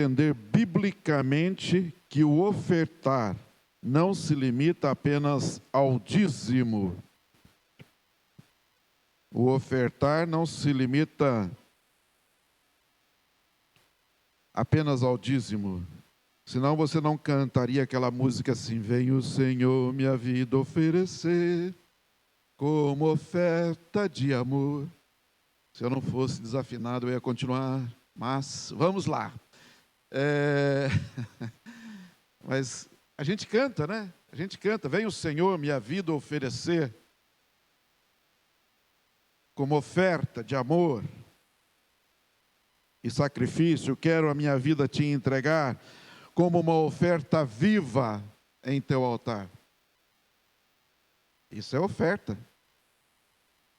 entender biblicamente que o ofertar não se limita apenas ao dízimo. O ofertar não se limita apenas ao dízimo. Senão você não cantaria aquela música assim: vem o Senhor minha vida oferecer como oferta de amor. Se eu não fosse desafinado, eu ia continuar, mas vamos lá. Mas a gente canta, né? A gente canta: vem o Senhor minha vida oferecer como oferta de amor e sacrifício. Quero a minha vida te entregar como uma oferta viva em teu altar. Isso é oferta.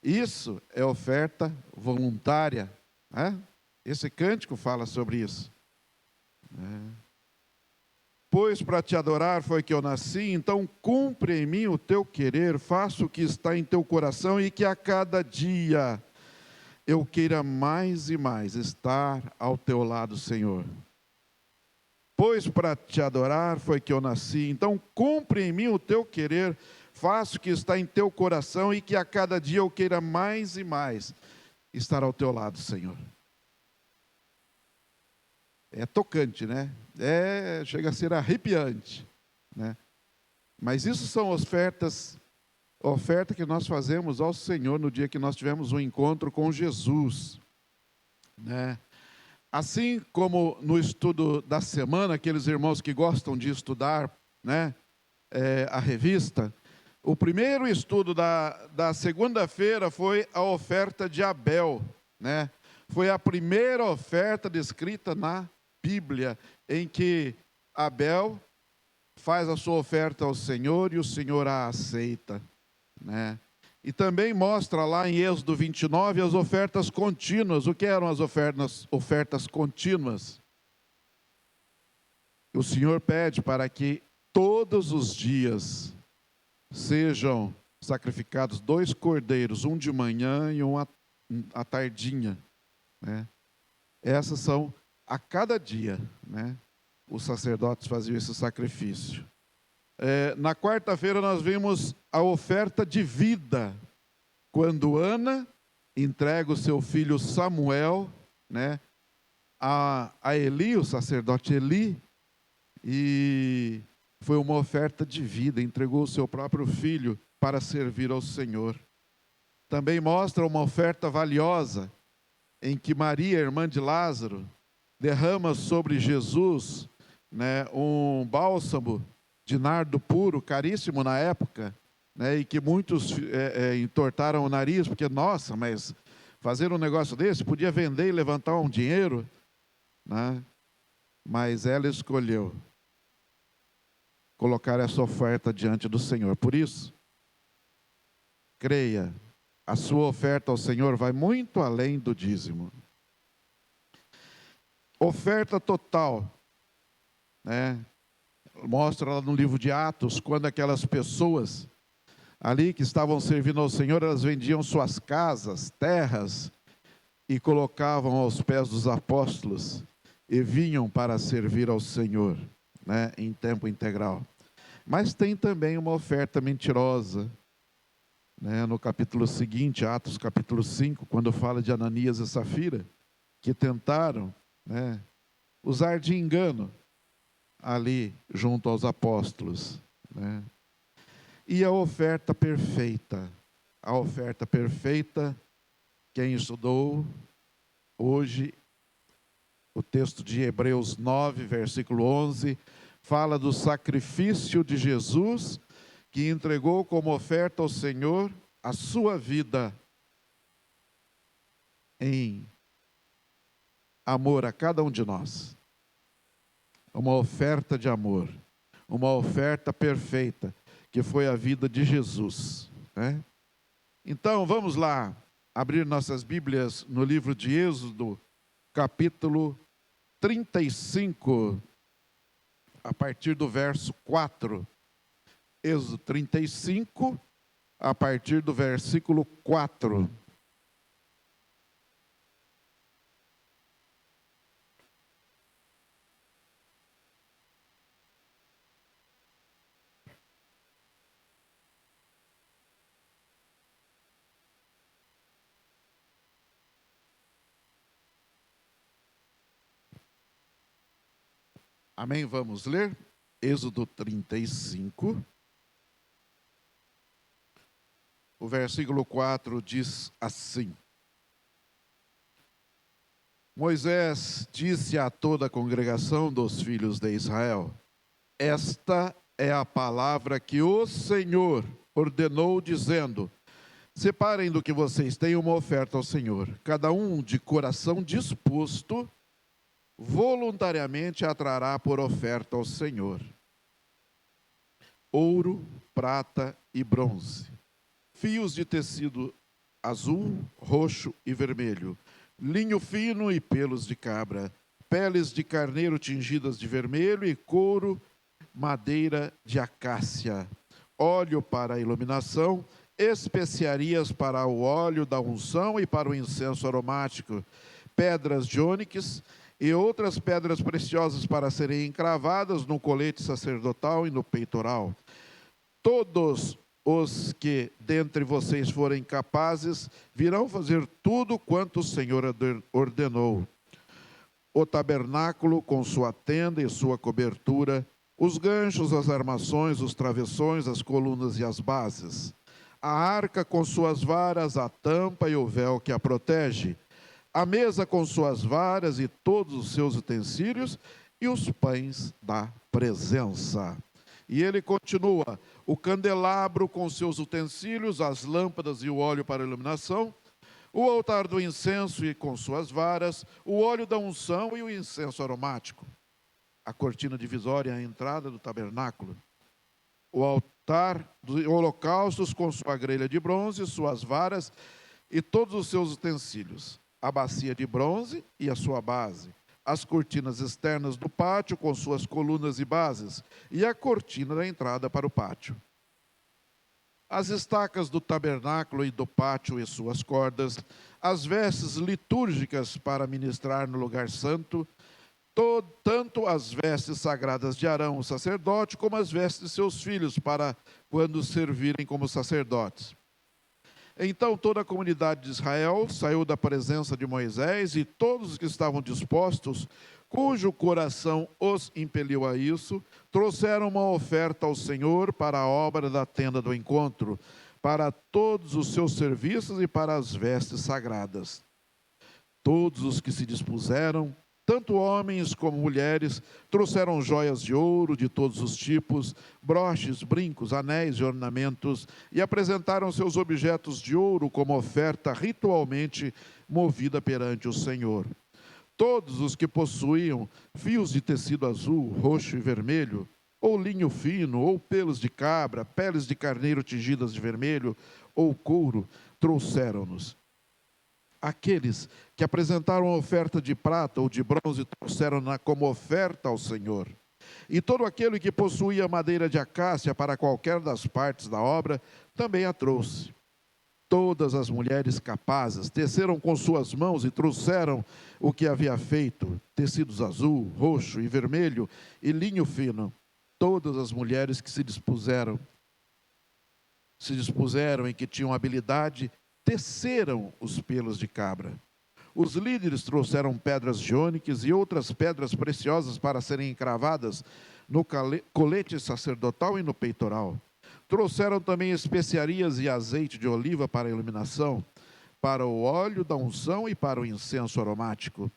Isso é oferta voluntária, né? Esse cântico fala sobre isso. Pois para te adorar foi que eu nasci, então cumpre em mim o teu querer, faça o que está em teu coração e que a cada dia eu queira mais e mais estar ao teu lado, Senhor. Pois para te adorar foi que eu nasci, então cumpre em mim o teu querer, faça o que está em teu coração e que a cada dia eu queira mais e mais estar ao teu lado, Senhor. É tocante, né? Chega a ser arrepiante, né? Mas isso são oferta que nós fazemos ao Senhor no dia que nós tivemos um encontro com Jesus, né? Assim como no estudo da semana, aqueles irmãos que gostam de estudar, né, a revista, o primeiro estudo da segunda-feira foi a oferta de Abel, né? Foi a primeira oferta descrita na Bíblia, em que Abel faz a sua oferta ao Senhor e o Senhor a aceita, né? E também mostra lá em Êxodo 29 as ofertas contínuas. O que eram as ofertas contínuas? O Senhor pede para que todos os dias sejam sacrificados 2 cordeiros, um de manhã e um à tardinha, né? Essas são a cada dia, né? Os sacerdotes faziam esse sacrifício. Na quarta-feira nós vimos a oferta de vida, quando Ana entrega o seu filho Samuel, né, a Eli, o sacerdote Eli, e foi uma oferta de vida, entregou o seu próprio filho para servir ao Senhor. Também mostra uma oferta valiosa, em que Maria, irmã de Lázaro, derrama sobre Jesus, né, um bálsamo de nardo puro, caríssimo na época, né, e que muitos entortaram o nariz, porque, nossa, mas fazer um negócio desse, podia vender e levantar um dinheiro, né? Mas ela escolheu colocar essa oferta diante do Senhor. Por isso, creia, a sua oferta ao Senhor vai muito além do dízimo. Oferta total, né? Mostra lá no livro de Atos, quando aquelas pessoas ali que estavam servindo ao Senhor, elas vendiam suas casas, terras, e colocavam aos pés dos apóstolos, e vinham para servir ao Senhor, né, em tempo integral. Mas tem também uma oferta mentirosa, né, no capítulo seguinte, Atos capítulo 5, quando fala de Ananias e Safira, que tentaram, né, usar de engano ali junto aos apóstolos, né? E a oferta perfeita, quem estudou hoje o texto de Hebreus 9, versículo 11, fala do sacrifício de Jesus, que entregou como oferta ao Senhor a sua vida em amor a cada um de nós. Uma oferta de amor, uma oferta perfeita, que foi a vida de Jesus, né? Então, vamos lá, abrir nossas Bíblias no livro de Êxodo, capítulo 35, a partir do verso 4. Êxodo 35, a partir do versículo 4. Amém? Vamos ler? Êxodo 35. O versículo 4 diz assim: Moisés disse a toda a congregação dos filhos de Israel: Esta é a palavra que o Senhor ordenou, dizendo: Separem do que vocês têm uma oferta ao Senhor, cada um de coração disposto, voluntariamente a trará por oferta ao Senhor ouro, prata e bronze, fios de tecido azul, roxo e vermelho, linho fino e pelos de cabra, peles de carneiro tingidas de vermelho e couro, madeira de acácia, óleo para a iluminação, especiarias para o óleo da unção e para o incenso aromático, pedras de ônix e outras pedras preciosas para serem encravadas no colete sacerdotal e no peitoral. Todos os que dentre vocês forem capazes virão fazer tudo quanto o Senhor ordenou. O tabernáculo com sua tenda e sua cobertura, os ganchos, as armações, os travessões, as colunas e as bases, a arca com suas varas, a tampa e o véu que a protege, a mesa com suas varas e todos os seus utensílios e os pães da presença. E ele continua: o candelabro com seus utensílios, as lâmpadas e o óleo para iluminação, o altar do incenso e com suas varas, o óleo da unção e o incenso aromático, a cortina divisória à entrada do tabernáculo, o altar dos holocaustos com sua grelha de bronze, suas varas e todos os seus utensílios, a bacia de bronze e a sua base, as cortinas externas do pátio com suas colunas e bases, e a cortina da entrada para o pátio. As estacas do tabernáculo e do pátio e suas cordas, as vestes litúrgicas para ministrar no lugar santo, tanto as vestes sagradas de Arão, o sacerdote, como as vestes de seus filhos, para quando servirem como sacerdotes. Então toda a comunidade de Israel saiu da presença de Moisés, e todos os que estavam dispostos, cujo coração os impeliu a isso, trouxeram uma oferta ao Senhor para a obra da tenda do encontro, para todos os seus serviços e para as vestes sagradas. Todos os que se dispuseram, tanto homens como mulheres, trouxeram joias de ouro de todos os tipos, broches, brincos, anéis e ornamentos, e apresentaram seus objetos de ouro como oferta ritualmente movida perante o Senhor. Todos os que possuíam fios de tecido azul, roxo e vermelho, ou linho fino, ou pelos de cabra, peles de carneiro tingidas de vermelho, ou couro, trouxeram-nos. Aqueles que apresentaram a oferta de prata ou de bronze trouxeram-na como oferta ao Senhor. E todo aquele que possuía madeira de acácia para qualquer das partes da obra, também a trouxe. Todas as mulheres capazes teceram com suas mãos e trouxeram o que havia feito, tecidos azul, roxo e vermelho e linho fino. Todas as mulheres que se dispuseram e que tinham habilidade, teceram os pelos de cabra. Os líderes trouxeram pedras de ônix e outras pedras preciosas para serem encravadas no colete sacerdotal e no peitoral. Trouxeram também especiarias e azeite de oliva para a iluminação, para o óleo da unção e para o incenso aromático.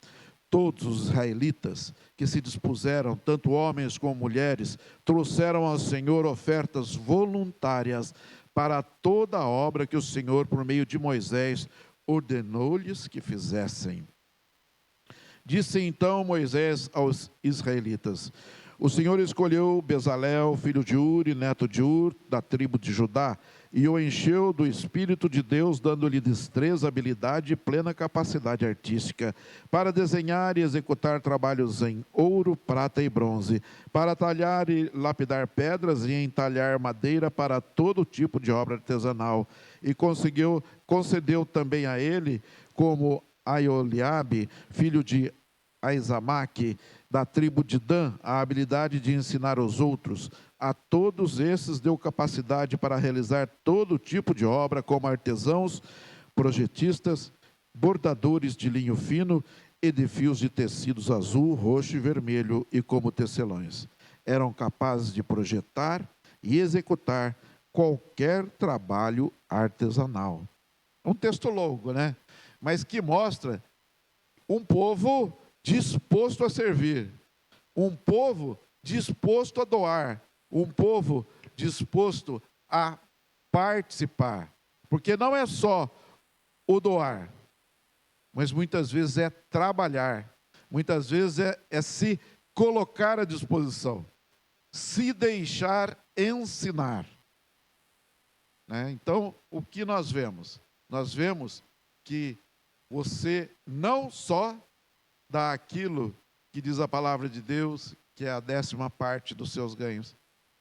Todos os israelitas que se dispuseram, tanto homens como mulheres, trouxeram ao Senhor ofertas voluntárias para toda a obra que o Senhor, por meio de Moisés, ordenou-lhes que fizessem. Disse então Moisés aos israelitas: o Senhor escolheu Bezalel, filho de Uri, neto de Ur, da tribo de Judá, e o encheu do Espírito de Deus, dando-lhe destreza, habilidade e plena capacidade artística, para desenhar e executar trabalhos em ouro, prata e bronze, para talhar e lapidar pedras e entalhar madeira para todo tipo de obra artesanal. E concedeu também a ele, como a Ioliabe, filho de Aizamaque, da tribo de Dan, a habilidade de ensinar os outros. A todos esses deu capacidade para realizar todo tipo de obra, como artesãos, projetistas, bordadores de linho fino e de fios de tecidos azul, roxo e vermelho, e como tecelões. Eram capazes de projetar e executar qualquer trabalho artesanal. Um texto longo, né? Mas que mostra um povo disposto a servir, um povo disposto a doar, um povo disposto a participar. Porque não é só o doar, mas muitas vezes é trabalhar, muitas vezes é se colocar à disposição, se deixar ensinar. Né? Então, o que nós vemos? Nós vemos que você não só dá aquilo que diz a palavra de Deus, que é a 10ª parte dos seus ganhos,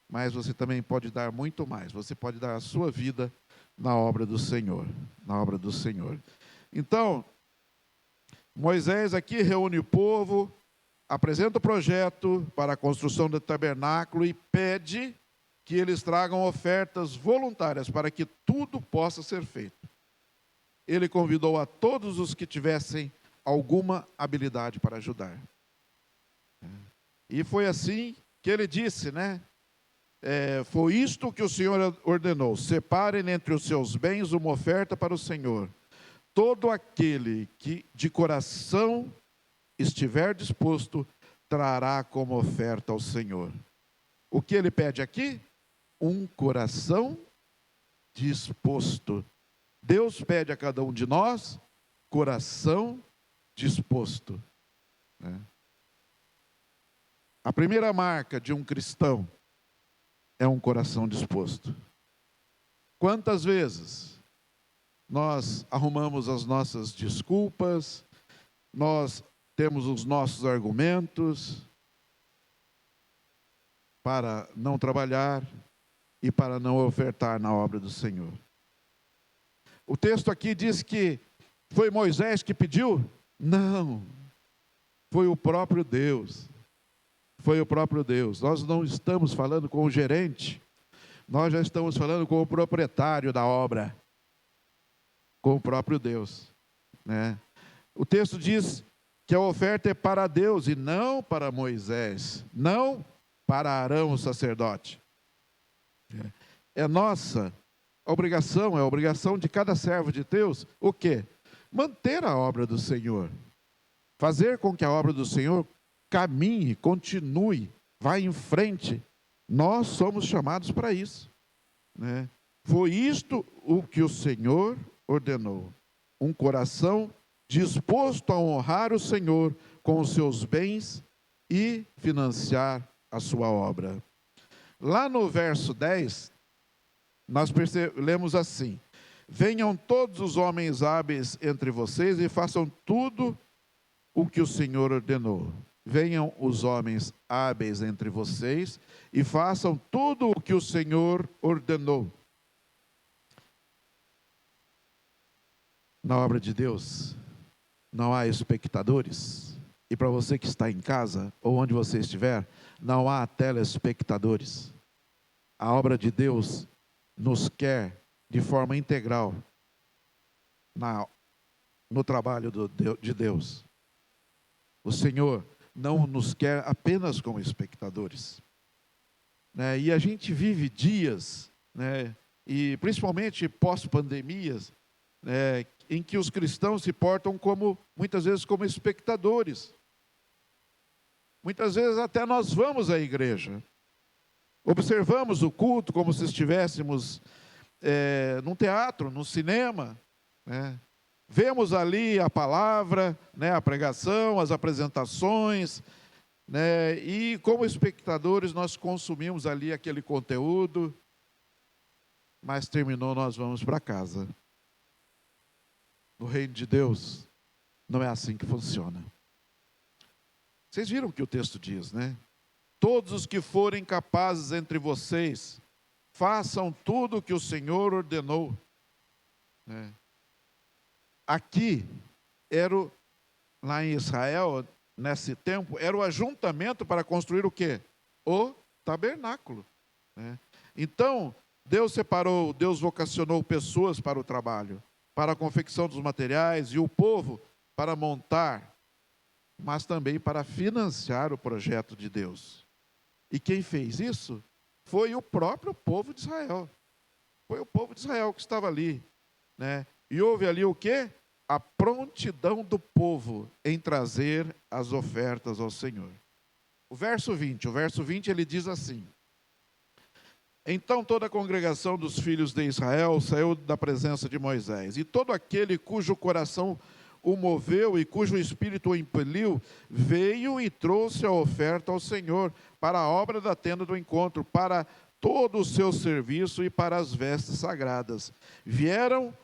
mas você também pode dar muito mais. Você pode dar a sua vida na obra do Senhor, na obra do Senhor. Então, Moisés aqui reúne o povo, apresenta o projeto para a construção do tabernáculo e pede que eles tragam ofertas voluntárias para que tudo possa ser feito. Ele convidou a todos os que tivessem alguma habilidade para ajudar. E foi assim que ele disse, né? Foi isto que o Senhor ordenou: separem entre os seus bens uma oferta para o Senhor. Todo aquele que de coração estiver disposto, trará como oferta ao Senhor. O que ele pede aqui? Um coração disposto. Deus pede a cada um de nós coração disposto. Né? A primeira marca de um cristão é um coração disposto. Quantas vezes nós arrumamos as nossas desculpas, nós temos os nossos argumentos para não trabalhar e para não ofertar na obra do Senhor. O texto aqui diz que foi Moisés que pediu? Não, foi o próprio Deus. Foi o próprio Deus. Nós não estamos falando com o gerente, nós já estamos falando com o proprietário da obra, com o próprio Deus. Né? O texto diz que a oferta é para Deus e não para Moisés, não para Arão, o sacerdote. É nossa obrigação, é a obrigação de cada servo de Deus, o quê? Manter a obra do Senhor. Fazer com que a obra do Senhor caminhe, continue, vá em frente. Nós somos chamados para isso. Né? Foi isto o que o Senhor ordenou. Um coração disposto a honrar o Senhor com os seus bens e financiar a sua obra. Lá no verso 10, nós lemos assim: venham todos os homens hábeis entre vocês e façam tudo o que o Senhor ordenou. Venham os homens hábeis entre vocês e façam tudo o que o Senhor ordenou. Na obra de Deus não há espectadores. E para você que está em casa, ou onde você estiver, não há telespectadores. A obra de Deus nos quer de forma integral no trabalho de Deus. O Senhor não nos quer apenas como espectadores. Né? E a gente vive dias, né, e principalmente pós-pandemias, né, em que os cristãos se portam muitas vezes como espectadores. Muitas vezes até nós vamos à igreja, observamos o culto como se estivéssemos num teatro, num cinema, né? Vemos ali a palavra, né, a pregação, as apresentações, né, e como espectadores nós consumimos ali aquele conteúdo, mas terminou, nós vamos para casa. No reino de Deus, não é assim que funciona. Vocês viram o que o texto diz, né? Todos os que forem capazes entre vocês, façam tudo o que o Senhor ordenou. Né? Aqui, lá em Israel, nesse tempo, era o ajuntamento para construir o quê? O tabernáculo. Né? Então, Deus separou, Deus vocacionou pessoas para o trabalho, para a confecção dos materiais e o povo para montar mas também para financiar o projeto de Deus. E quem fez isso foi o próprio povo de Israel. Foi o povo de Israel que estava ali, né? E houve ali o quê? A prontidão do povo em trazer as ofertas ao Senhor. O verso 20 ele diz assim: então toda a congregação dos filhos de Israel saiu da presença de Moisés, e todo aquele cujo coração o moveu e cujo espírito o impeliu, veio e trouxe a oferta ao Senhor para a obra da tenda do encontro, para todo o seu serviço e para as vestes sagradas. Vieram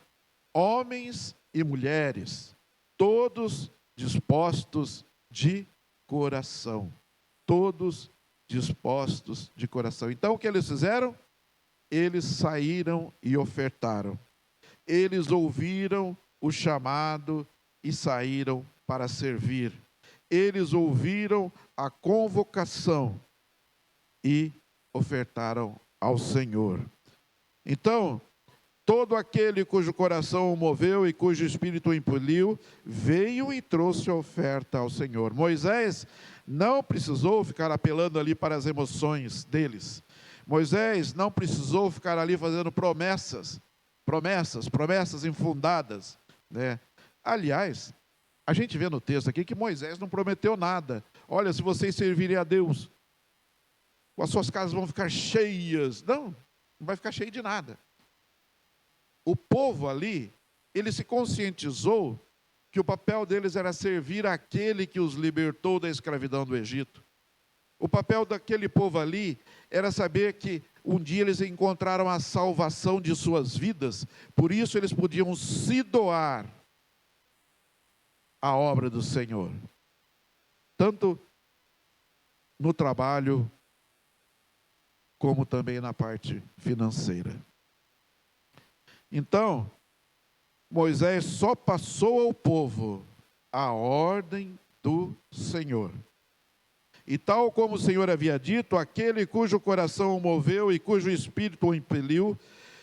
homens e mulheres, todos dispostos de coração. Todos dispostos de coração. Então o que eles fizeram? Eles saíram e ofertaram. Eles ouviram o chamado e saíram para servir. Eles ouviram a convocação e ofertaram ao Senhor. Então, todo aquele cujo coração o moveu e cujo espírito o impeliu, veio e trouxe a oferta ao Senhor. Moisés não precisou ficar apelando ali para as emoções deles. Moisés não precisou ficar ali fazendo promessas infundadas, né? Aliás, a gente vê no texto aqui que Moisés não prometeu nada. Olha, se vocês servirem a Deus, as suas casas vão ficar cheias. Não vai ficar cheio de nada. O povo ali, ele se conscientizou que o papel deles era servir àquele que os libertou da escravidão do Egito. O papel daquele povo ali era saber que um dia eles encontraram a salvação de suas vidas, por isso eles podiam se doar à obra do Senhor, tanto no trabalho, como também na parte financeira. Então, Moisés só passou ao povo a ordem do Senhor. E tal como o Senhor havia dito, aquele cujo coração o moveu e cujo espírito o impeliu,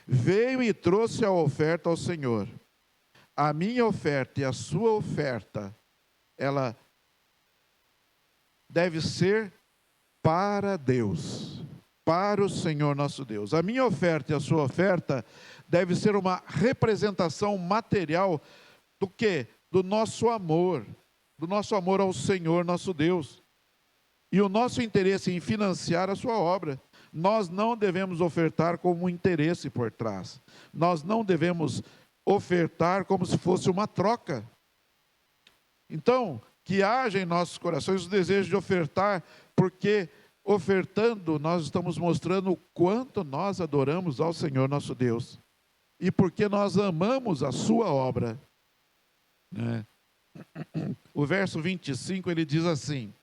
veio e trouxe a oferta ao Senhor. A minha oferta e a sua oferta, ela deve ser para Deus, para o Senhor nosso Deus. A minha oferta e a sua oferta deve ser uma representação material do quê? Do nosso amor ao Senhor nosso Deus. E o nosso interesse em financiar a sua obra. Nós não devemos ofertar como um interesse por trás. Nós não devemos ofertar como se fosse uma troca. Então, que haja em nossos corações o desejo de ofertar, porque ofertando nós estamos mostrando o quanto nós adoramos ao Senhor nosso Deus. E porque nós amamos a sua obra. Né? O verso 25 ele diz assim: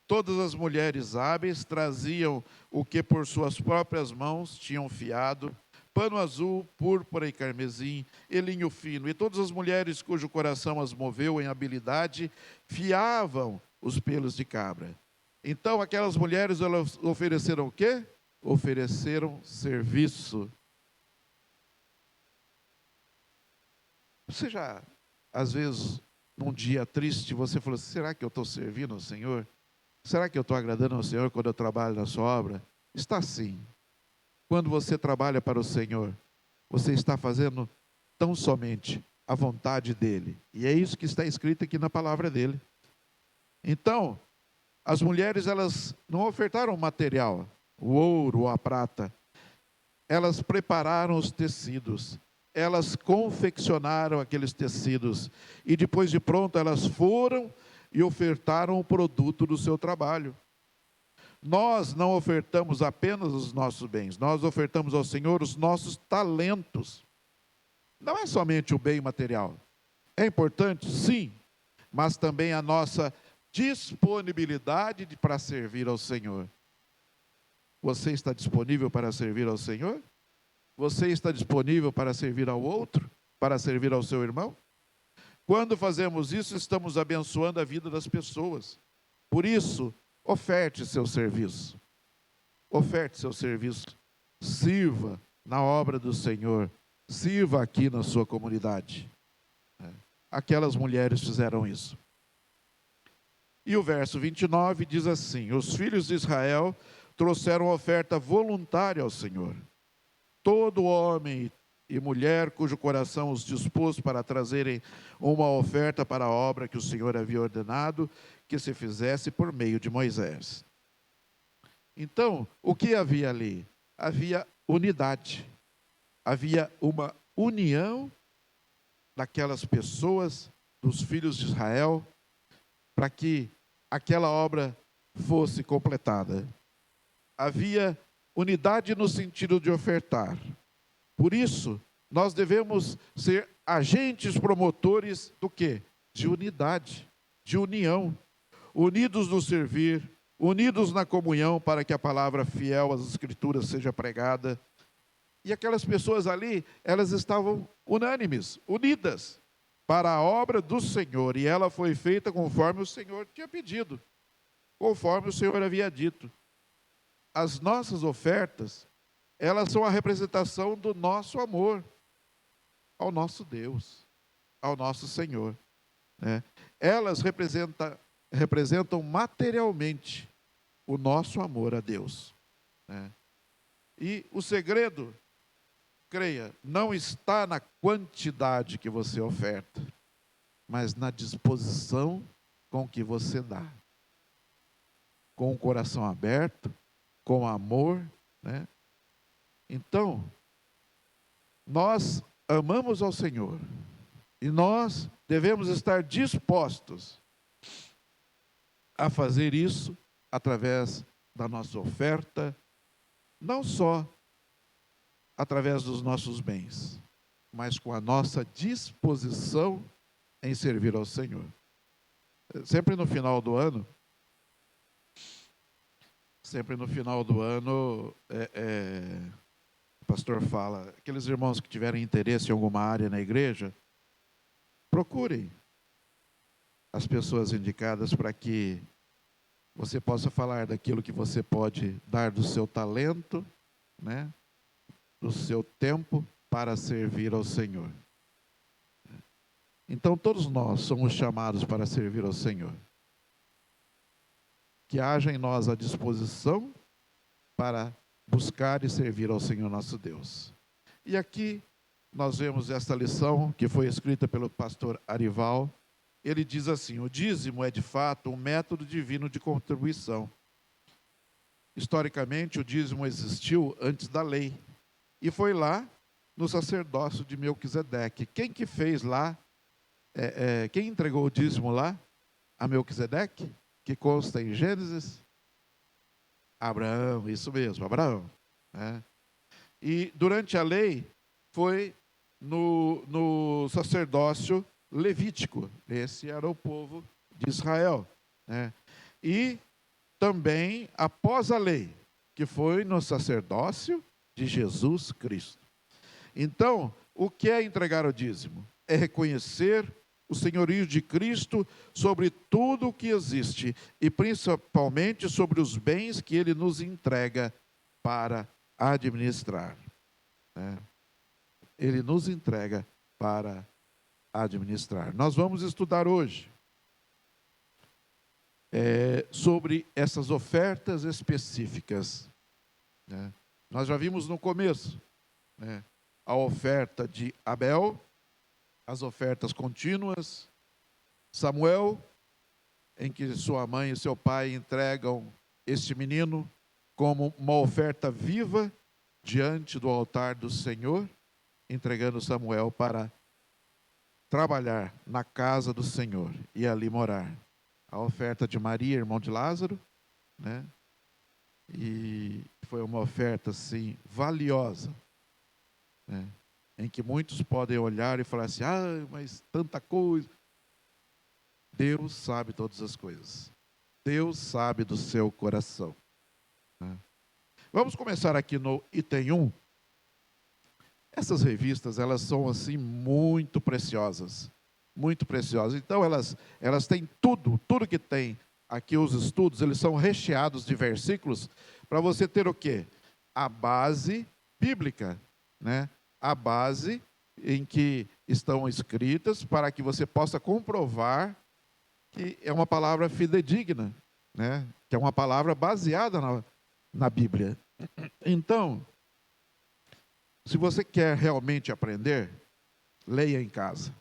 todas as mulheres hábeis traziam o que por suas próprias mãos tinham fiado, pano azul, púrpura e carmesim, e linho fino. E todas as mulheres cujo coração as moveu em habilidade, fiavam os pelos de cabra. Então aquelas mulheres, elas ofereceram o quê? Ofereceram serviço. Você já, às vezes, num dia triste, você falou assim: será que eu estou servindo ao Senhor? Será que eu estou agradando ao Senhor quando eu trabalho na sua obra? Está sim. Quando você trabalha para o Senhor, você está fazendo tão somente a vontade dEle. E é isso que está escrito aqui na palavra dEle. Então, as mulheres, elas não ofertaram material, o ouro ou a prata. Elas prepararam os tecidos. Elas confeccionaram aqueles tecidos. E depois de pronto, elas foram e ofertaram o produto do seu trabalho. Nós não ofertamos apenas os nossos bens, nós ofertamos ao Senhor os nossos talentos. Não é somente o bem material. É importante, sim, mas também a nossa disponibilidade para servir ao Senhor. Você está disponível para servir ao Senhor? Você está disponível para servir ao outro? Para servir ao seu irmão? Quando fazemos isso, estamos abençoando a vida das pessoas. Por isso, oferte seu serviço. Oferte seu serviço. Sirva na obra do Senhor. Sirva aqui na sua comunidade. Aquelas mulheres fizeram isso. E o verso 29 diz assim: os filhos de Israel trouxeram oferta voluntária ao Senhor. Todo homem e mulher cujo coração os dispôs para trazerem uma oferta para a obra que o Senhor havia ordenado que se fizesse por meio de Moisés. Então, o que havia ali? Havia unidade, havia uma união daquelas pessoas, dos filhos de Israel, para que aquela obra fosse completada. Havia unidade no sentido de ofertar. Por isso, nós devemos ser agentes promotores do quê? De unidade, de união, unidos no servir, unidos na comunhão para que a palavra fiel às Escrituras seja pregada. E aquelas pessoas ali, elas estavam unânimes, unidas para a obra do Senhor, e ela foi feita conforme o Senhor tinha pedido, conforme o Senhor havia dito. As nossas ofertas, elas são a representação do nosso amor ao nosso Deus, ao nosso Senhor, né? Elas representam materialmente o nosso amor a Deus, né? E o segredo, creia, não está na quantidade que você oferta, mas na disposição com que você dá. Com o coração aberto, com amor, né? Então, nós amamos ao Senhor e nós devemos estar dispostos a fazer isso através da nossa oferta, não só através dos nossos bens, mas com a nossa disposição em servir ao Senhor. Sempre no final do ano, o pastor fala, aqueles irmãos que tiverem interesse em alguma área na igreja, procurem as pessoas indicadas para que você possa falar daquilo que você pode dar do seu talento, né, do seu tempo para servir ao Senhor. Então todos nós somos chamados para servir ao Senhor. Que haja em nós a disposição para buscar e servir ao Senhor nosso Deus. E aqui nós vemos esta lição que foi escrita pelo pastor Arival. Ele diz assim: o dízimo é de fato um método divino de contribuição. Historicamente, o dízimo existiu antes da lei e foi lá no sacerdócio de Melquisedeque. Quem que fez lá? Quem entregou o dízimo lá a Melquisedeque? Que consta em Gênesis? Abraão, isso mesmo, Abraão, né? E durante a lei foi no sacerdócio levítico. Esse era o povo de Israel, né? E também após a lei, que foi no sacerdócio de Jesus Cristo. Então, o que é entregar o dízimo? É reconhecer o senhorio de Cristo sobre tudo o que existe e principalmente sobre os bens que Ele nos entrega para administrar, né? Ele nos entrega para administrar. Nós vamos estudar hoje sobre essas ofertas específicas, né? Nós já vimos no começo, né, a oferta de Abel, as ofertas contínuas, Samuel, em que sua mãe e seu pai entregam este menino como uma oferta viva diante do altar do Senhor, entregando Samuel para trabalhar na casa do Senhor e ali morar. A oferta de Maria, irmão de Lázaro, né? E foi uma oferta assim valiosa, né, em que muitos podem olhar e falar assim: mas tanta coisa. Deus sabe todas as coisas. Deus sabe do seu coração, né? Vamos começar aqui no item 1. Essas revistas, elas são assim muito preciosas. Muito preciosas. Então, elas têm tudo que tem aqui os estudos, eles são recheados de versículos para você ter o quê? A base bíblica, né? A base em que estão escritas para que você possa comprovar que é uma palavra fidedigna, né? Que é uma palavra baseada na Bíblia. Então, se você quer realmente aprender, leia em casa.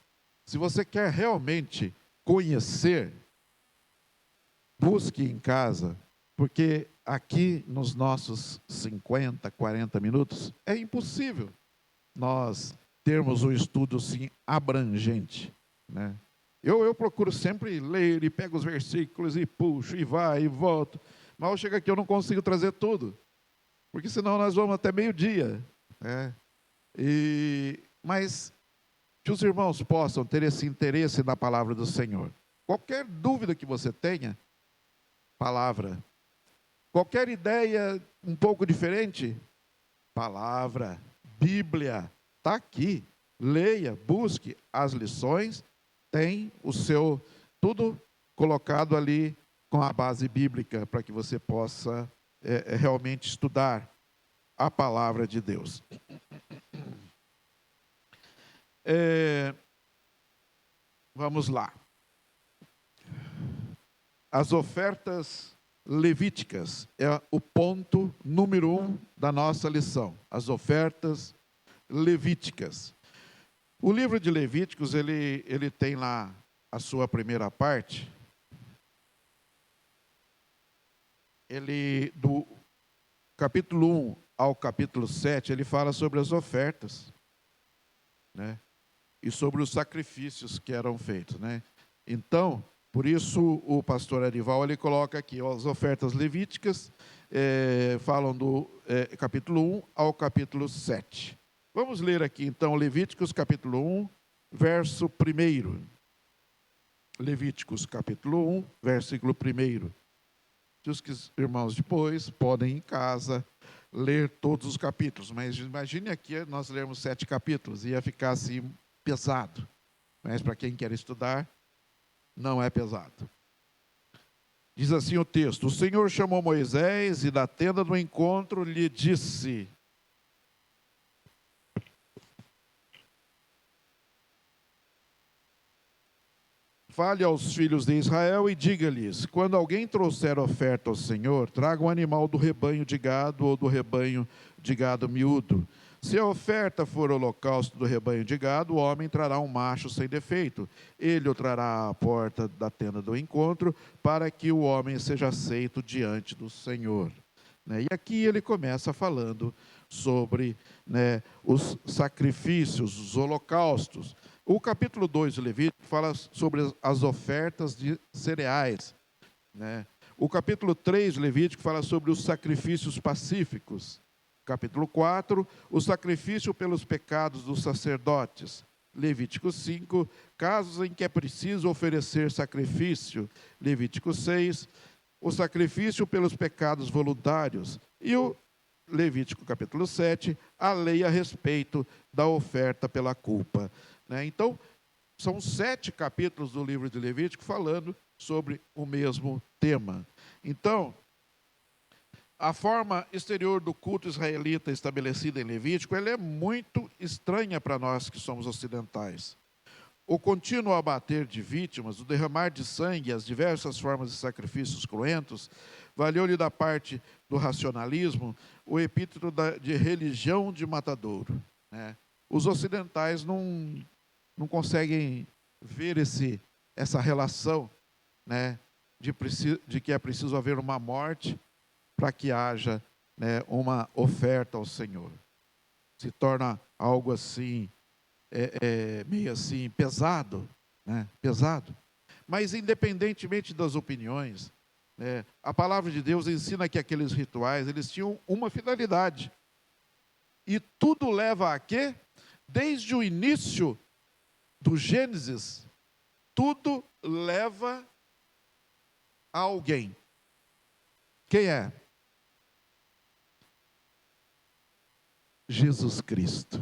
Se você quer realmente conhecer, busque em casa, porque aqui nos nossos 50, 40 minutos, é impossível nós termos um estudo assim abrangente, né? Eu procuro sempre ler e pego os versículos e puxo e vai e volto, mas eu chego aqui eu não consigo trazer tudo, porque senão nós vamos até meio-dia, né? Mas que os irmãos possam ter esse interesse na palavra do Senhor. Qualquer dúvida que você tenha, palavra. Qualquer ideia um pouco diferente, palavra, Bíblia, está aqui. Leia, busque as lições, tem o seu, tudo colocado ali com a base bíblica, para que você possa realmente estudar a palavra de Deus. Vamos lá. As ofertas levíticas é o ponto número 1 da nossa lição. As ofertas levíticas. O livro de Levíticos, ele tem lá a sua primeira parte. Ele, do capítulo 1 ao capítulo 7, ele fala sobre as ofertas, né? E sobre os sacrifícios que eram feitos, né? Então, por isso o pastor Arival, ele coloca aqui, ó, as ofertas levíticas, falam do capítulo 1 ao capítulo 7. Vamos ler aqui, então, Levíticos, capítulo 1, verso 1. Levíticos, capítulo 1, versículo 1. Os irmãos depois podem, em casa, ler todos os capítulos. Mas imagine aqui, nós lermos 7 capítulos, ia ficar assim, pesado. Mas para quem quer estudar, não é pesado. Diz assim o texto: o Senhor chamou Moisés e da tenda do encontro lhe disse: fale aos filhos de Israel e diga-lhes: quando alguém trouxer oferta ao Senhor, traga um animal do rebanho de gado ou do rebanho de gado miúdo. Se a oferta for holocausto do rebanho de gado, o homem trará um macho sem defeito. Ele o trará à porta da tenda do encontro, para que o homem seja aceito diante do Senhor. E aqui ele começa falando sobre, né, os sacrifícios, os holocaustos. O capítulo 2 de Levítico fala sobre as ofertas de cereais, né? O capítulo 3 de Levítico fala sobre os sacrifícios pacíficos. Capítulo 4, o sacrifício pelos pecados dos sacerdotes. Levítico 5, casos em que é preciso oferecer sacrifício. Levítico 6, o sacrifício pelos pecados voluntários. E o Levítico capítulo 7, a lei a respeito da oferta pela culpa. Então, são 7 capítulos do livro de Levítico falando sobre o mesmo tema. Então, a forma exterior do culto israelita estabelecida em Levítico, ela é muito estranha para nós que somos ocidentais. O contínuo abater de vítimas, o derramar de sangue e as diversas formas de sacrifícios cruentos, valeu-lhe da parte do racionalismo o epíteto de religião de matadouro, né? Os ocidentais não conseguem ver essa relação, né, de que é preciso haver uma morte para que haja, né, uma oferta ao Senhor. Se torna algo assim, meio assim, pesado, né? Pesado. Mas independentemente das opiniões, a palavra de Deus ensina que aqueles rituais, eles tinham uma finalidade. E tudo leva a quê? Desde o início do Gênesis, tudo leva a alguém. Quem é? Jesus Cristo.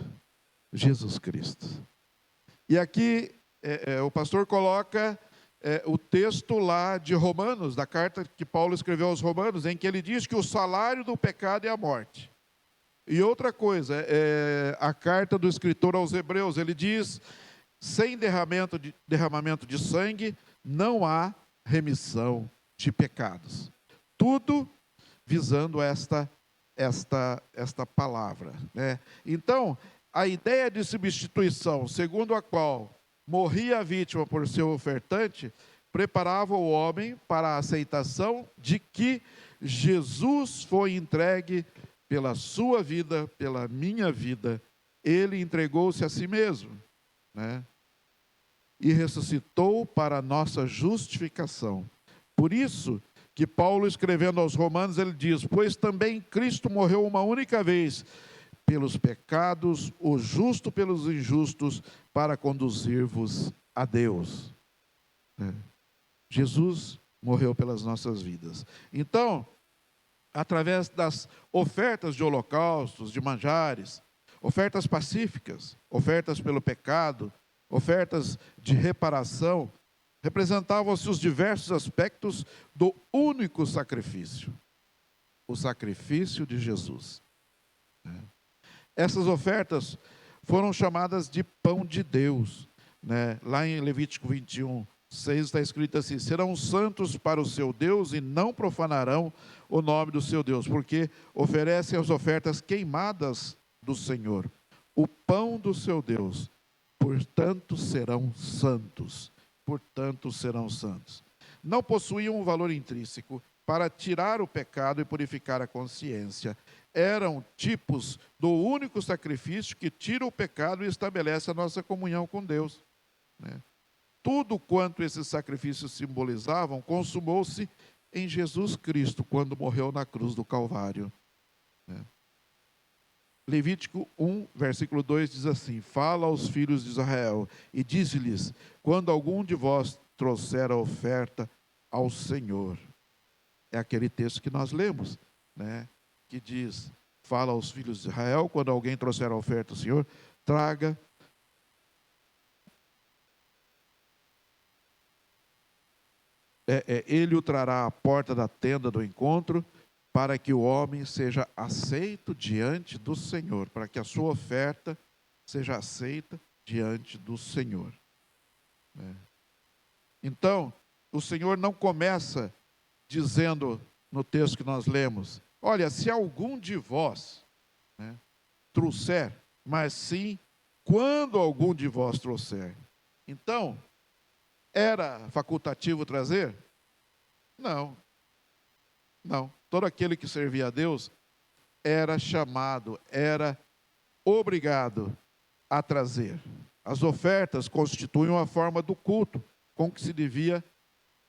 Jesus Cristo. E aqui o pastor coloca o texto lá de Romanos, da carta que Paulo escreveu aos Romanos, em que ele diz que o salário do pecado é a morte. E outra coisa, a carta do escritor aos Hebreus, ele diz: sem derramamento de sangue não há remissão de pecados. Tudo visando esta palavra, né? Então, a ideia de substituição, segundo a qual morria a vítima por seu ofertante, preparava o homem para a aceitação de que Jesus foi entregue pela sua vida, pela minha vida. Ele entregou-se a si mesmo, né? E ressuscitou para a nossa justificação. Por isso que Paulo, escrevendo aos Romanos, ele diz: pois também Cristo morreu uma única vez pelos pecados, o justo pelos injustos, para conduzir-vos a Deus. Jesus morreu pelas nossas vidas. Então, através das ofertas de holocaustos, de manjares, ofertas pacíficas, ofertas pelo pecado, ofertas de reparação, representavam-se os diversos aspectos do único sacrifício, o sacrifício de Jesus. Essas ofertas foram chamadas de pão de Deus, né? Lá em Levítico 21, 6 está escrito assim: serão santos para o seu Deus e não profanarão o nome do seu Deus, porque oferecem as ofertas queimadas do Senhor, o pão do seu Deus, portanto serão santos. Portanto serão santos. Não possuíam um valor intrínseco para tirar o pecado e purificar a consciência. Eram tipos do único sacrifício que tira o pecado e estabelece a nossa comunhão com Deus, né? Tudo quanto esses sacrifícios simbolizavam consumou-se em Jesus Cristo, quando morreu na cruz do Calvário, né? Levítico 1, versículo 2 diz assim: fala aos filhos de Israel e dize-lhes: quando algum de vós trouxer a oferta ao Senhor. É aquele texto que nós lemos, né? Que diz: fala aos filhos de Israel, quando alguém trouxer a oferta ao Senhor, traga ele o trará à porta da tenda do encontro, para que o homem seja aceito diante do Senhor, para que a sua oferta seja aceita diante do Senhor. Então, o Senhor não começa dizendo no texto que nós lemos: olha, se algum de vós, né, trouxer, mas sim, quando algum de vós trouxer. Então, era facultativo trazer? Não. Não. Todo aquele que servia a Deus era chamado, era obrigado a trazer. As ofertas constituem uma forma do culto com que se devia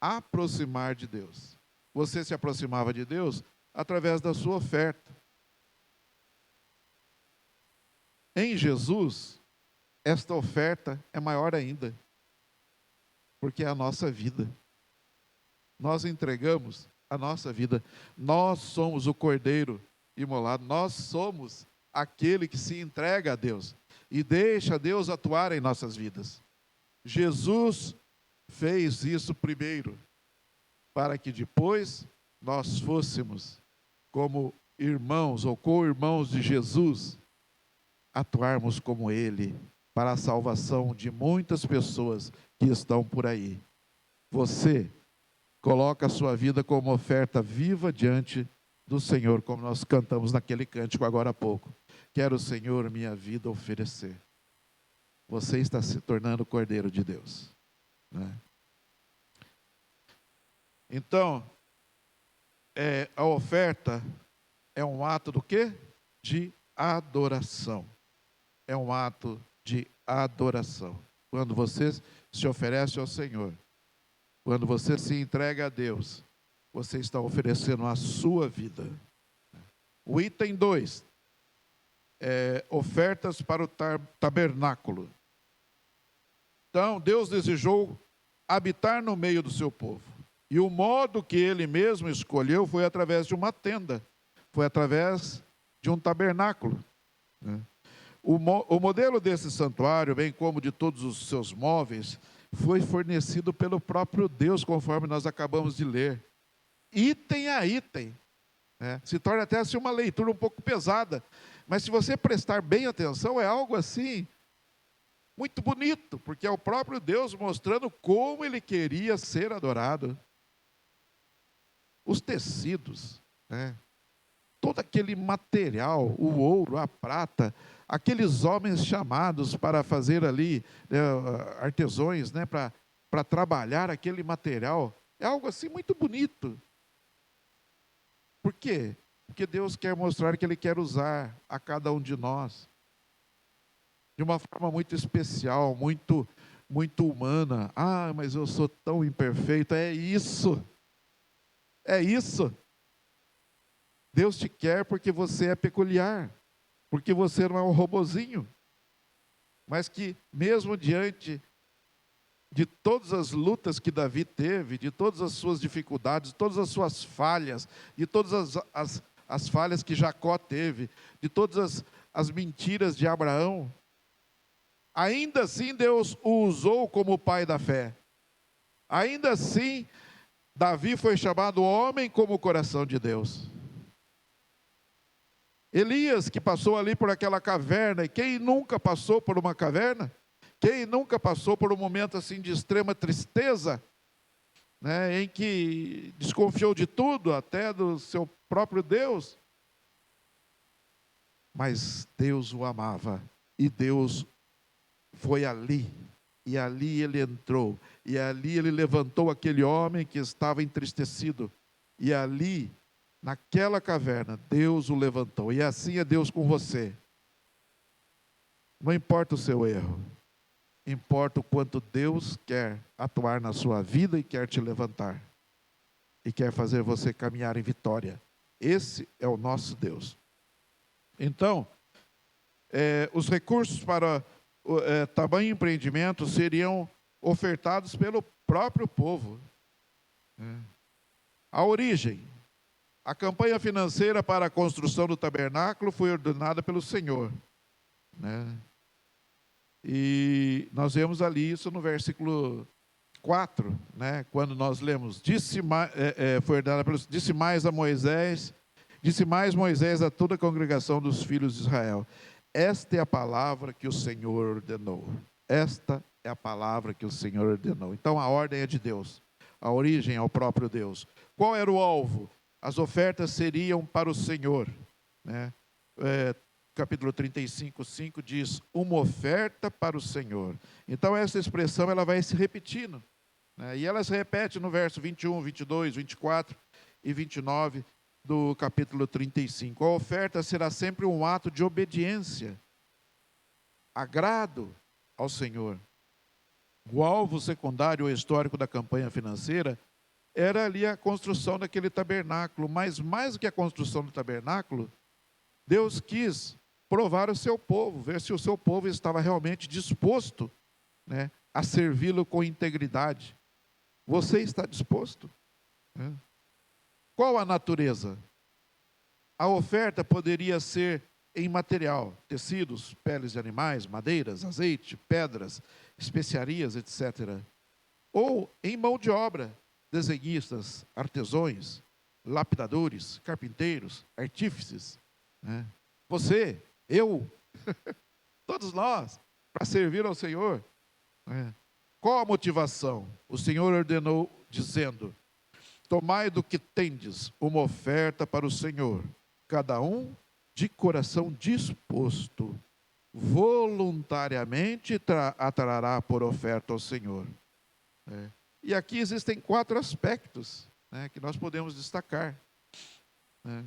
aproximar de Deus. Você se aproximava de Deus através da sua oferta. Em Jesus, esta oferta é maior ainda, porque é a nossa vida. Nós entregamos a nossa vida. Nós somos o Cordeiro imolado. Nós somos aquele que se entrega a Deus e deixa Deus atuar em nossas vidas. Jesus fez isso primeiro, para que depois nós fôssemos, como irmãos ou co-irmãos de Jesus, atuarmos como Ele, para a salvação de muitas pessoas que estão por aí. Você coloca a sua vida como oferta viva diante do Senhor, como nós cantamos naquele cântico agora há pouco. Quero, Senhor, minha vida oferecer. Você está se tornando Cordeiro de Deus, né? Então, a oferta é um ato do quê? De adoração. É um ato de adoração. Quando você se oferece ao Senhor, quando você se entrega a Deus, você está oferecendo a sua vida. O item 2, ofertas para o tabernáculo. Então, Deus desejou habitar no meio do seu povo. E o modo que Ele mesmo escolheu foi através de uma tenda, foi através de um tabernáculo, né? O modelo desse santuário, bem como de todos os seus móveis, foi fornecido pelo próprio Deus, conforme nós acabamos de ler. Item a item, né? Se torna até assim uma leitura um pouco pesada, mas se você prestar bem atenção, é algo assim Muito bonito, porque é o próprio Deus mostrando como ele queria ser adorado. Os tecidos, né? Todo aquele material, o ouro, a prata, aqueles homens chamados para fazer ali, né, artesões, né, para trabalhar aquele material, é algo assim muito bonito. Por quê? Porque Deus quer mostrar que Ele quer usar a cada um de nós de uma forma muito especial, muito humana. Ah, mas eu sou tão imperfeito. É isso. É isso. Deus te quer porque você é peculiar, porque você não é um robozinho, mas que mesmo diante de todas as lutas que Davi teve, de todas as suas dificuldades, todas as suas falhas, de todas as falhas que Jacó teve, de todas as mentiras de Abraão, ainda assim Deus o usou como pai da fé. Ainda assim, Davi foi chamado homem como o coração de Deus. Elias, que passou ali por aquela caverna, e quem nunca passou por uma caverna? Quem nunca passou por um momento assim de extrema tristeza, né, em que desconfiou de tudo, até do seu próprio Deus? Mas Deus o amava, e Deus foi ali, e ali ele entrou, e ali ele levantou aquele homem que estava entristecido, e ali, naquela caverna, Deus o levantou, e assim é Deus com você. Não importa o seu erro, importa o quanto Deus quer atuar na sua vida e quer te levantar, e quer fazer você caminhar em vitória. Esse é o nosso Deus. Então, os recursos para tamanho empreendimento seriam ofertados pelo próprio povo. A origem, a campanha financeira para a construção do tabernáculo foi ordenada pelo Senhor, né? E nós vemos ali isso no versículo 4, né? Quando nós lemos, foi ordenada pelo, disse mais Moisés a toda a congregação dos filhos de Israel: esta é a palavra que o Senhor ordenou. Esta é a palavra que o Senhor ordenou. Então a ordem é de Deus, a origem é o próprio Deus. Qual era o alvo? As ofertas seriam para o Senhor, né? Capítulo 35, 5 diz: uma oferta para o Senhor. Então essa expressão ela vai se repetindo, né? E ela se repete no verso 21, 22, 24 e 29 do capítulo 35. A oferta será sempre um ato de obediência, agrado ao Senhor. O alvo secundário ou histórico da campanha financeira era ali a construção daquele tabernáculo, mas mais do que a construção do tabernáculo, Deus quis provar o seu povo, ver se o seu povo estava realmente disposto, né, a servi-lo com integridade. Você está disposto? Qual a natureza? A oferta poderia ser em material, tecidos, peles de animais, madeiras, azeite, pedras, especiarias, etc. Ou em mão de obra, desenhistas, artesãos, lapidadores, carpinteiros, artífices, né? Você, eu, todos nós, para servir ao Senhor, né? Qual a motivação? O Senhor ordenou, dizendo: tomai do que tendes uma oferta para o Senhor, cada um de coração disposto, voluntariamente atrará por oferta ao Senhor. E aqui existem 4 aspectos, né, que nós podemos destacar, né?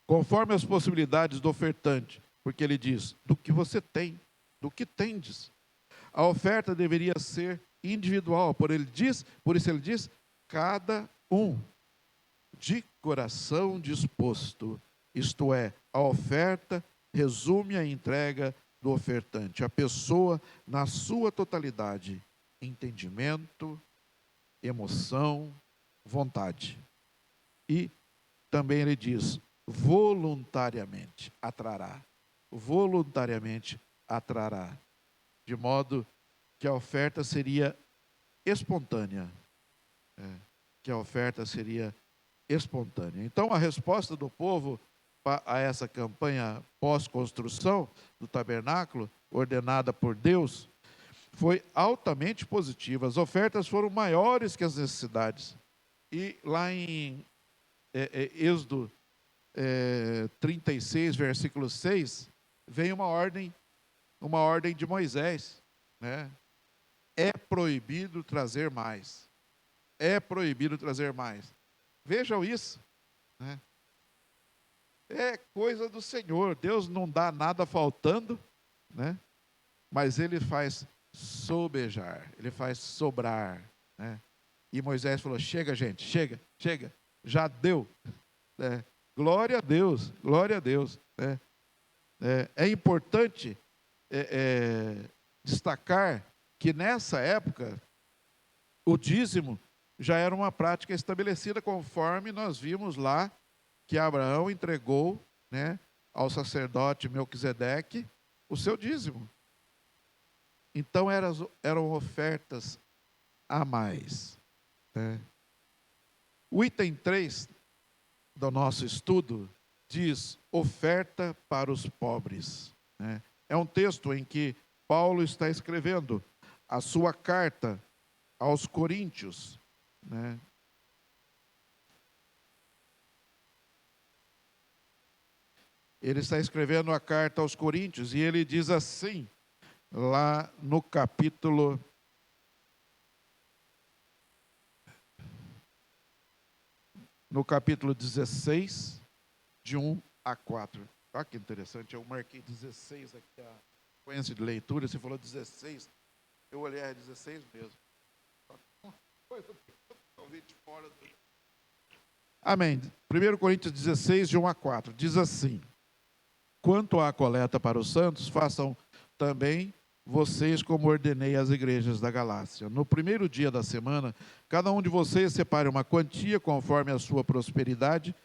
Conforme as possibilidades do ofertante, porque ele diz, do que você tem, do que tendes. A oferta deveria ser individual, por isso ele diz, cada um de coração disposto. Isto é, a oferta resume a entrega do ofertante, a pessoa na sua totalidade, entendimento, emoção, vontade. E também ele diz, voluntariamente atrará. Voluntariamente atrará. De modo que a oferta seria espontânea. Que a oferta seria espontânea. Então, a resposta do povo a essa campanha pós-construção do tabernáculo ordenada por Deus, foi altamente positiva. As ofertas foram maiores que as necessidades. E lá em Êxodo 36, versículo 6, vem uma ordem de Moisés, né? É proibido trazer mais. É proibido trazer mais. Vejam isso, né? É coisa do Senhor. Deus não dá nada faltando, né? Mas Ele faz sobejar, Ele faz sobrar, né? E Moisés falou: chega, gente, chega, já deu, né? Glória a Deus, glória a Deus, né? É importante destacar que nessa época o dízimo já era uma prática estabelecida, conforme nós vimos lá que Abraão entregou, né, ao sacerdote Melquisedeque o seu dízimo. Então eram ofertas a mais, né? O item 3 do nosso estudo diz oferta para os pobres, né? É um texto em que Paulo está escrevendo a sua carta aos Coríntios, né? Ele está escrevendo a carta aos Coríntios e ele diz assim, lá no capítulo 16, de 1 a 4. Olha que interessante, eu marquei 16 aqui, a sequência de leitura, você falou 16, eu olhei, 16 mesmo. Amém. 1 Coríntios 16, de 1 a 4, diz assim: quanto à coleta para os santos, façam também vocês como ordenei às igrejas da Galácia. No primeiro dia da semana, cada um de vocês separe uma quantia conforme a sua prosperidade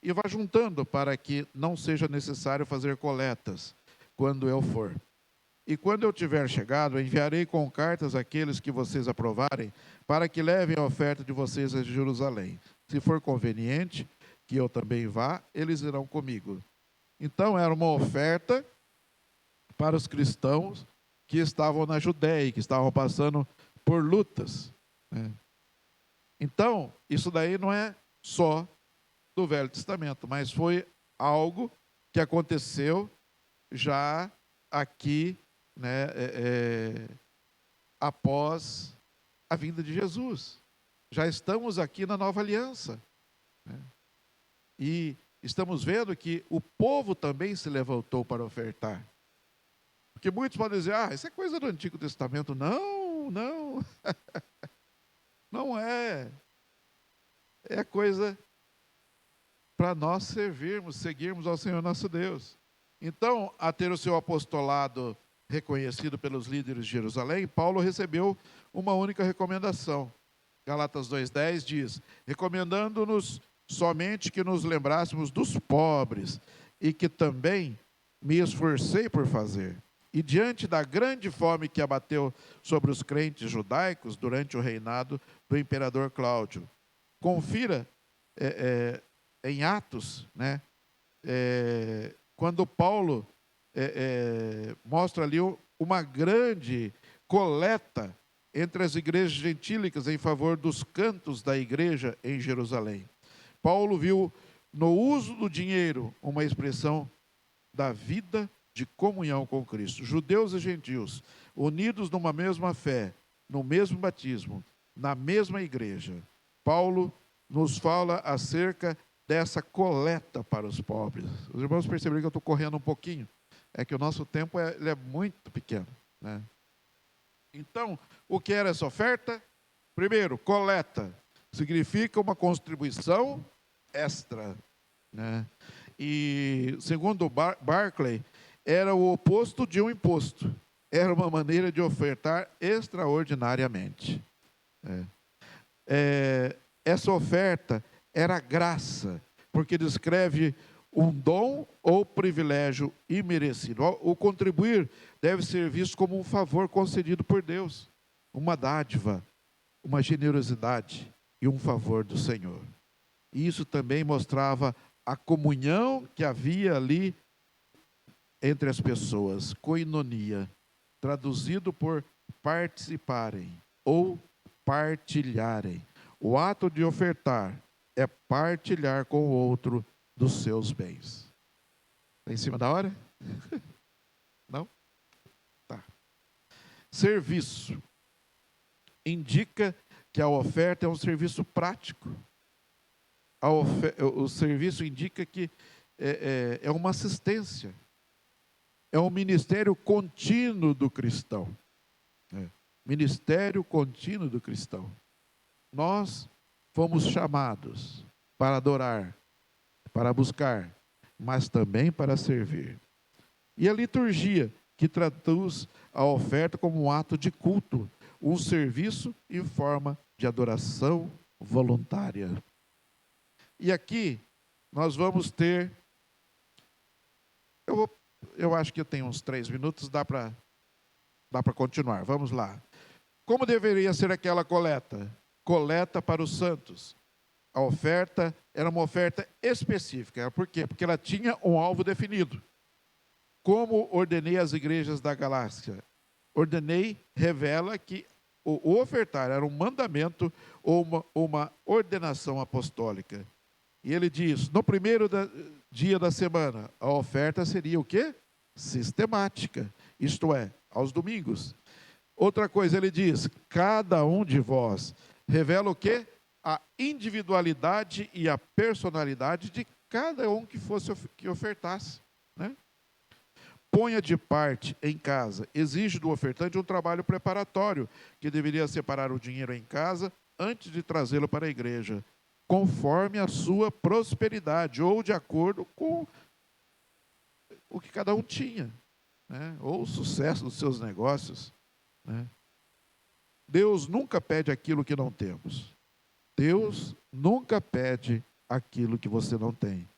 e vá juntando para que não seja necessário fazer coletas quando eu for. E quando eu tiver chegado, enviarei com cartas aqueles que vocês aprovarem, para que levem a oferta de vocês a Jerusalém. Se for conveniente que eu também vá, eles irão comigo. Então, era uma oferta para os cristãos que estavam na Judéia, que estavam passando por lutas, né? Então, isso daí não é só do Velho Testamento, mas foi algo que aconteceu já aqui, né, após a vinda de Jesus. Já estamos aqui na nova aliança, né? E estamos vendo que o povo também se levantou para ofertar. Porque muitos podem dizer, isso é coisa do Antigo Testamento. Não, não. Não é. É coisa para nós seguirmos ao Senhor nosso Deus. Então, a ter o seu apostolado reconhecido pelos líderes de Jerusalém, Paulo recebeu uma única recomendação. Gálatas 2,10 diz: recomendando-nos somente que nos lembrássemos dos pobres e que também me esforcei por fazer. E diante da grande fome que abateu sobre os crentes judaicos durante o reinado do imperador Cláudio. Confira em Atos, né, quando Paulo mostra ali uma grande coleta entre as igrejas gentílicas em favor dos cantos da igreja em Jerusalém. Paulo viu no uso do dinheiro uma expressão da vida de comunhão com Cristo. Judeus e gentios, unidos numa mesma fé, no mesmo batismo, na mesma igreja. Paulo nos fala acerca dessa coleta para os pobres. Os irmãos perceberam que eu estou correndo um pouquinho. É que o nosso tempo ele é muito pequeno, né? Então, o que era essa oferta? Primeiro, coleta. Significa uma contribuição extra, né? E, segundo Barclay, era o oposto de um imposto. Era uma maneira de ofertar extraordinariamente. Essa oferta era graça, porque descreve um dom ou privilégio imerecido. O contribuir deve ser visto como um favor concedido por Deus, uma dádiva, uma generosidade e um favor do Senhor. E isso também mostrava a comunhão que havia ali entre as pessoas, koinonia, traduzido por participarem ou partilharem. O ato de ofertar é partilhar com o outro dos seus bens. Está em cima da hora? Não? Tá. Serviço. Indica que a oferta é um serviço prático. O serviço indica que é uma assistência. É um ministério contínuo do cristão. Ministério contínuo do cristão. Nós fomos chamados para adorar, para buscar, mas também para servir. E a liturgia, que traduz a oferta como um ato de culto, um serviço em forma de adoração voluntária. E aqui nós vamos ter, eu acho que eu tenho uns 3 minutos, dá para continuar, vamos lá. Como deveria ser aquela coleta? Coleta para os santos. A oferta era uma oferta específica. Por quê? Porque ela tinha um alvo definido. Como ordenei às igrejas da Galácia? Ordenei revela que o ofertar era um mandamento ou uma ordenação apostólica. E ele diz, no primeiro dia da semana, a oferta seria o quê? Sistemática, isto é, aos domingos. Outra coisa, ele diz, cada um de vós revela o quê? A individualidade e a personalidade de cada um que ofertasse, né? Ponha de parte em casa, exige do ofertante um trabalho preparatório, que deveria separar o dinheiro em casa antes de trazê-lo para a igreja, conforme a sua prosperidade, ou de acordo com o que cada um tinha, né? Ou o sucesso dos seus negócios, né? Deus nunca pede aquilo que não temos. Deus nunca pede aquilo que você não tem.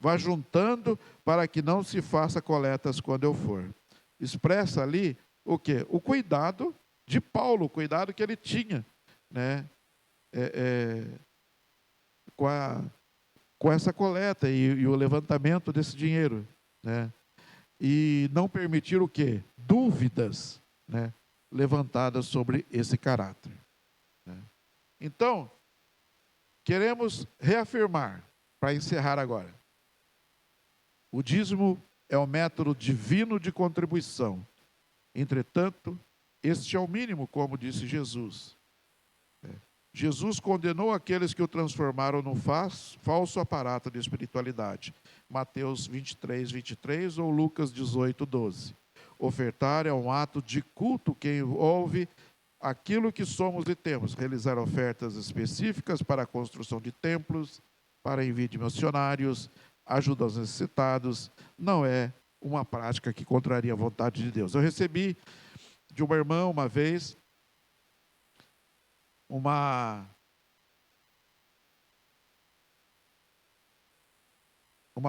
Vá juntando para que não se faça coletas quando eu for. Expressa ali o quê? O cuidado de Paulo, o cuidado que ele tinha, né? Com essa coleta e o levantamento desse dinheiro, né? E não permitir o quê? Dúvidas, né, levantadas sobre esse caráter, né? Então, queremos reafirmar, para encerrar agora, o dízimo é o método divino de contribuição. Entretanto, este é o mínimo, como disse Jesus. Jesus condenou aqueles que o transformaram num falso aparato de espiritualidade. Mateus 23, 23 ou Lucas 18, 12. Ofertar é um ato de culto que envolve aquilo que somos e temos. Realizar ofertas específicas para a construção de templos, para envio de missionários, ajuda aos necessitados, não é uma prática que contraria a vontade de Deus. Eu recebi de uma irmã uma vez uma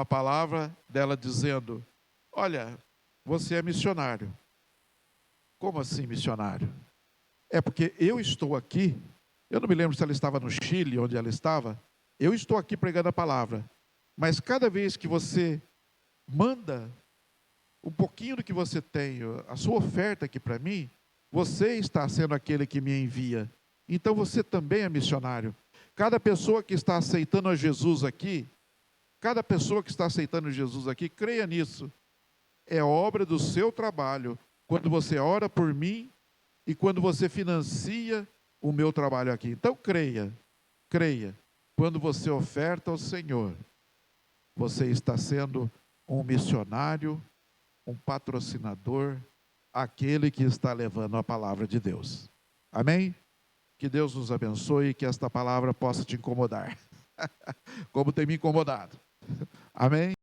palavra dela dizendo, olha, você é missionário. Como assim missionário? É porque eu estou aqui, eu não me lembro se ela estava no Chile, onde ela estava, eu estou aqui pregando a palavra, mas cada vez que você manda um pouquinho do que você tem, a sua oferta aqui para mim, você está sendo aquele que me envia. Então você também é missionário. Cada pessoa que está aceitando a Jesus aqui, creia nisso. É obra do seu trabalho. Quando você ora por mim e quando você financia o meu trabalho aqui. Então creia. Quando você oferta ao Senhor, você está sendo um missionário, um patrocinador, aquele que está levando a palavra de Deus. Amém? Que Deus nos abençoe e que esta palavra possa te incomodar, como tem me incomodado. Amém?